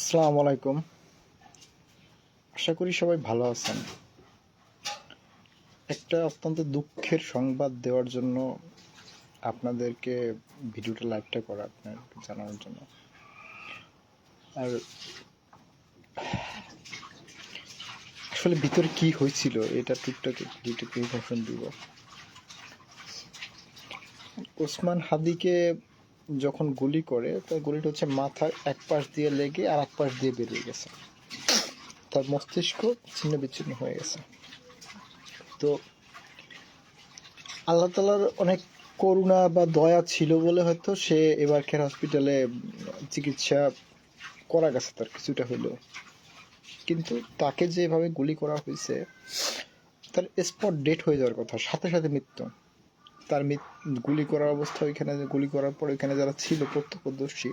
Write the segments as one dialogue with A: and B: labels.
A: আসসালামু আলাইকুম। আশা করি সবাই ভালো আছেন। একটা অত্যন্ত দুঃখের সংবাদ দেওয়ার জন্য আপনাদেরকে লাইভটা করা আপনাকে জানানোর জন্য। আর আসলে ভিতরে কি হয়েছিল এটা টুকটাক দুটো ইনফরমেশন দিব। ওসমান হাদিকে যখন গুলি করে তার গুলিটা হচ্ছে মাথার এক পাশ দিয়ে লেগে আর এক পাশ দিয়ে বেরিয়ে গেছে। তার মস্তিষ্ক ছিন্ন বিচ্ছিন্ন হয়ে গেছে। তো আল্লাহ তালার অনেক করুণা বা দয়া ছিল বলে হয়তো সে এবার খের হসপিটালে চিকিৎসা করা গেছে তার কিছুটা হলেও, কিন্তু তাকে যেভাবে গুলি করা হয়েছে তার স্পট ডেট হয়ে যাওয়ার কথা, সাথে সাথে মৃত্যু। তার গুলি করার অবস্থা, ওইখানে গুলি করার পর ওইখানে যারা ছিল প্রত্যক্ষদর্শী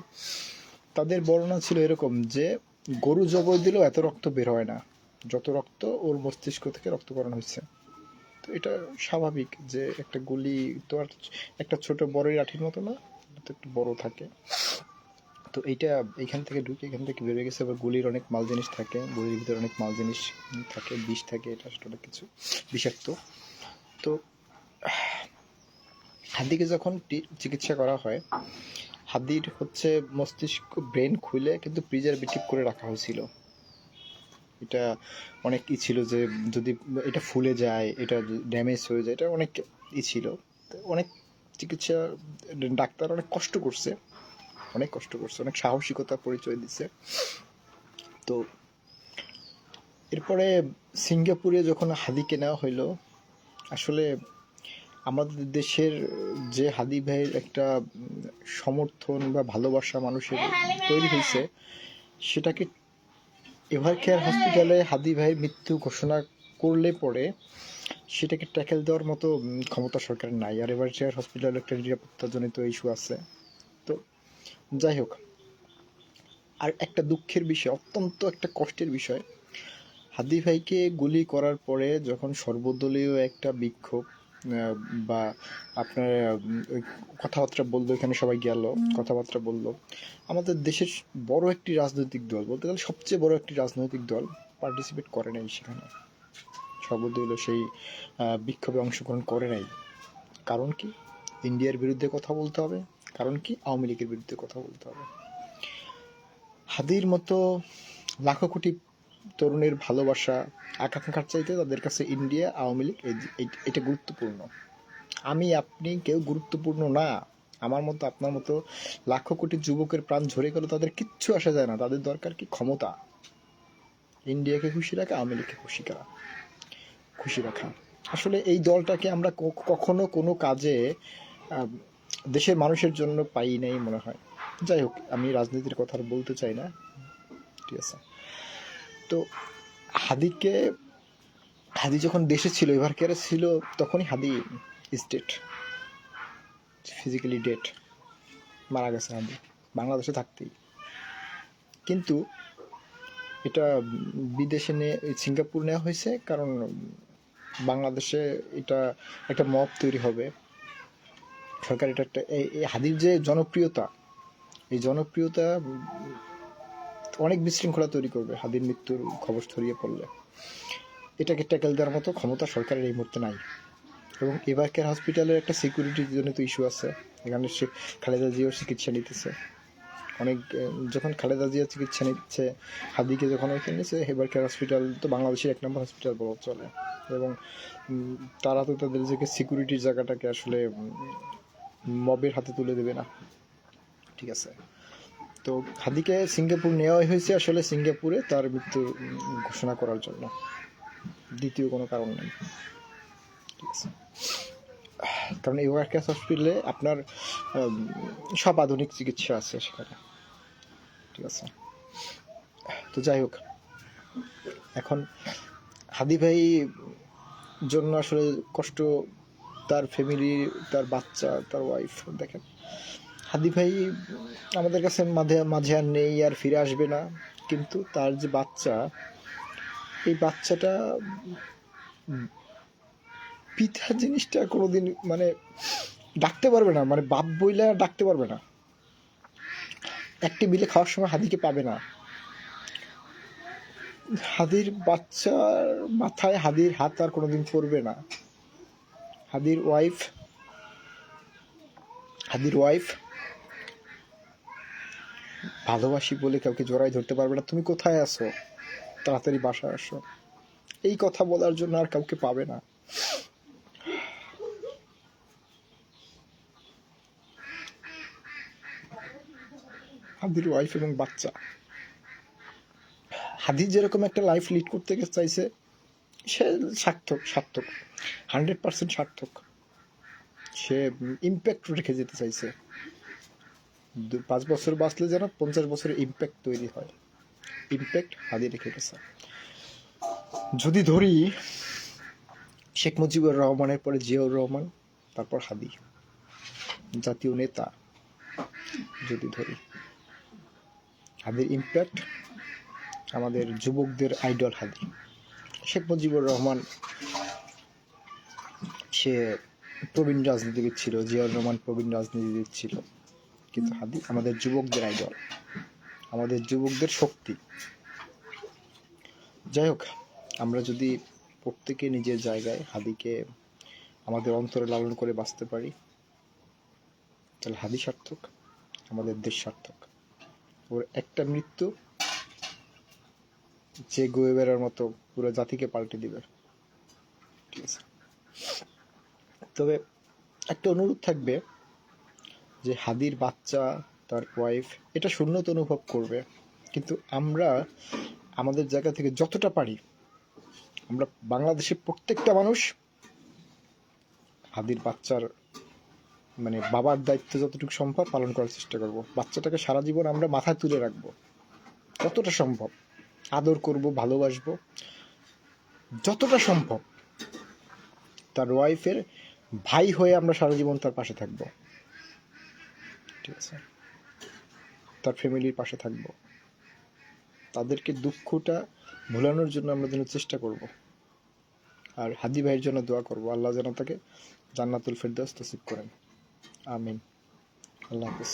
A: তাদের বর্ণনা ছিল এরকম যে গরু জবর দিলেও এত রক্ত বের হয় না যত রক্ত ওর মস্তিষ্ক থেকে রক্তকরণ হয়েছে। তো এটা স্বাভাবিক যে একটা গুলি তো আর একটা ছোট বড়ই লাঠির মতো না, এটা তো একটু বড় থাকে। তো এইটা এইখান থেকে ঢুকে এখান থেকে বেরিয়ে গেছে। আবার গুলির অনেক মাল জিনিস থাকে, গুলির ভিতরে অনেক মাল জিনিস থাকে, বিষ থাকে, এটা আসলে অনেক কিছু বিষাক্ত। তো হাদিকে যখন চিকিৎসা করা হয়, হাদির হচ্ছে মস্তিষ্ক ব্রেন খুলে কিন্তু প্রিজারভেটিভ করে রাখা হয়েছিল। এটা অনেক ছিল যে যদি এটা ফুলে যায়, এটা ড্যামেজ হয়ে যায়, এটা অনেক ছিল। অনেক চিকিৎসা ডাক্তার অনেক কষ্ট করছে, অনেক সাহসিকতার পরিচয় দিছে। তো এরপরে সিঙ্গাপুরে যখন হাদিকে নেওয়া হইলো, আসলে আমাদের দেশের যে হাদি ভাইয়ের একটা সমর্থন বা ভালোবাসা মানুষের তৈরি হয়েছে, সেটাকে এভার কেয়ার হসপিটালে হাদি ভাইয়ের মৃত্যু ঘোষণা করলে পরে সেটাকে ট্যাকেল দেওয়ার মতো ক্ষমতা সরকারের নাই। আর এভার কেয়ার হসপিটালে একটা নিরাপত্তাজনিত ইস্যু আছে। তো যাই হোক, আর একটা দুঃখের বিষয়, অত্যন্ত একটা কষ্টের বিষয়, হাদি ভাইকে গুলি করার পরে যখন সর্বদলীয় একটা বিক্ষোভ বা আপনার ওই কথাবার্তা বললো, এখানে সবাই গেল, কথাবার্তা বললো, আমাদের দেশের বড় একটি রাজনৈতিক দল, বলতে গেলে সবচেয়ে বড় একটি রাজনৈতিক দল পার্টিসিপেট করে নাই সেখানে, সর্বদলীয় সেই বিক্ষোভে অংশগ্রহণ করে নাই। কারণ কি? ইন্ডিয়ার বিরুদ্ধে কথা বলতে হবে। কারণ কি? আওয়ামী লীগের বিরুদ্ধে কথা বলতে হবে। হাদির মতো লাখো কোটি তরুণের ভালোবাসা, আকাঙ্ক্ষার চাইতে তাদের কাছে ইন্ডিয়া, আওয়ামী লীগ এটা গুরুত্বপূর্ণ। আমি আপনি কেউ গুরুত্বপূর্ণ না। আমার মতো আপনার মতো লাখো কোটি যুবকের প্রাণ ঝরে গেল, তাদের কিচ্ছু আসা যায় না। তাদের দরকার কি? ক্ষমতা। ইন্ডিয়াকে খুশি রাখা, আওয়ামী লীগকে খুশি রাখা। আসলে এই দলটাকে আমরা কখনো কোনো কাজে দেশের মানুষের জন্য পাই নাই মনে হয়। যাই হোক, আমি রাজনীতির কথা বলতে চাই না, ঠিক আছে। তো হাদি যখন দেশে ছিল, এভার কেয়ারে ছিল, তখনই হাদি ইজ ডেড, ফিজিক্যালি ডেড, মারা গেছে হাদি বাংলাদেশে থাকতেই। কিন্তু এটা বিদেশে সিঙ্গাপুর নেওয়া হয়েছে, কারণ বাংলাদেশে এটা একটা মব তৈরি হবে। সরকার এটা একটা এই হাদির যে জনপ্রিয়তা, এই জনপ্রিয়তা অনেক বিশৃঙ্খলা তৈরি করবে হাদির মৃত্যুর খবর ছড়িয়ে পড়লে। এটাকে ট্যাকেল দেওয়ার মতো ক্ষমতা সরকারের এই মুহূর্তে নাই। এবং এভার কেয়ার হসপিটালের একটা সিকিউরিটির জন্য তো ইস্যু আছে। এখানে সে খালেদা জিয়াও চিকিৎসা নিতেছে অনেক। যখন খালেদা জিয়া চিকিৎসা নিচ্ছে, হাদিকে যখন ওইখানে নিচ্ছে, এভার কেয়ার হসপিটাল তো বাংলাদেশের 1 নম্বর হসপিটাল বলা চলে। এবং তারা তো তাদের যে সিকিউরিটির জায়গাটাকে আসলে মবের হাতে তুলে দেবে না, ঠিক আছে। তো হাদিকে সিঙ্গাপুর নেওয়া হয়েছে আসলে সিঙ্গাপুরে তার মৃত্যু ঘোষণা করার জন্য, দ্বিতীয় কোনো কারণ নেই, ঠিক আছে। কারণ এই ওয়ার্কার্স হসপিটালে আপনার সব আধুনিক চিকিৎসা আছে সেখানে, ঠিক আছে। তো যাই হোক, এখন হাদি ভাই জন্য আসলে কষ্ট, তার ফ্যামিলি, তার বাচ্চা, তার ওয়াইফ। দেখেন, হাদি ভাই আমাদের কাছে মাঝে আর নেই, আর ফিরে আসবে না, কিন্তু তার যে বাচ্চা, এই বাচ্চাটা পিতা জিনিসটা কোনোদিন মানে ডাকতে পারবে না, মানে বাপ বইলা ডাকতে পারবে না। একটি বিলে খাওয়ার সময় হাদিকে পাবে না, হাদির বাচ্চার মাথায় হাদির হাত আর কোনোদিন পড়বে না। হাদির ওয়াইফ ভালোবাসি বলে কাউকে জড়াই ধরতে পারবে না। তুমি কোথায় আছো, তাড়াতাড়ি বাসায় আসো, এই কথা বলার জন্য আর কাউকে পাবে না। হাদির ওয়াইফ এবং বাচ্চা, হাদি যেরকম একটা লাইফ লিড করতে চাইছে, সে সার্থক 100% সার্থক। সে ইম্প্যাক্ট রেখে যেতে চাইছে। 5 বছর বাঁচলে যেন 50 বছরের ইম্প্যাক্ট তৈরি হয়, ইম্প্যাক্ট হাদি রেখে গেছে। যদি ধরি শেখ মুজিবুর রহমানের পরে জিয়াউর রহমান, তারপর হাদি, জাতীয় নেতা। যদি ধরি হাদির ইম্প্যাক্ট, আমাদের যুবকদের আইডল হাদি। শেখ মুজিবুর রহমান সে প্রবীণ রাজনীতিবিদ ছিল, জিয়াউর রহমান প্রবীণ রাজনীতিবিদ ছিল, কিন্তু হাদি আমাদের যুবকদের আইডল, আমাদের যুবকদের শক্তি। যাই হোক, আমরা যদি প্রত্যেকে নিজের জায়গায় হাদিকে আমাদের অন্তরে লালন করে বাঁচতে পারি, তাহলে হাদি সার্থক, আমাদের দেশ সার্থক। ওর একটা মৃত্যু যে গুয়েবেরার মতো পুরো জাতিকে পাল্টে দিবে। ঠিক আছে, তবে একটা অনুরোধ থাকবে যে হাদির বাচ্চা, তার ওয়াইফ এটা শূন্যত অনুভব করবে, কিন্তু আমরা আমাদের জায়গা থেকে যতটা পারি, আমরা বাংলাদেশের প্রত্যেকটা মানুষ হাদির বাচ্চার মানে বাবার দায়িত্ব যতটুকু সম্ভব পালন করার চেষ্টা করব। বাচ্চাটাকে সারা জীবন আমরা মাথায় তুলে রাখবো, যতটা সম্ভব আদর করব, ভালোবাসবো যতটা সম্ভব। তার ওয়াইফের ভাই হয়ে আমরা সারা জীবন তার পাশে থাকবো। ঠিক আছে, তার ফ্যামিলির পাশে থাকবো, তাদেরকে দুঃখটা ভোলানোর জন্য আমরা যেন চেষ্টা করব। আর হাদি ভাইয়ের জন্য দোয়া করব, আল্লাহ যেন তাকে জান্নাতুল ফেরদৌস নসিব করেন। আমিন। আল্লাহ হাফেজ।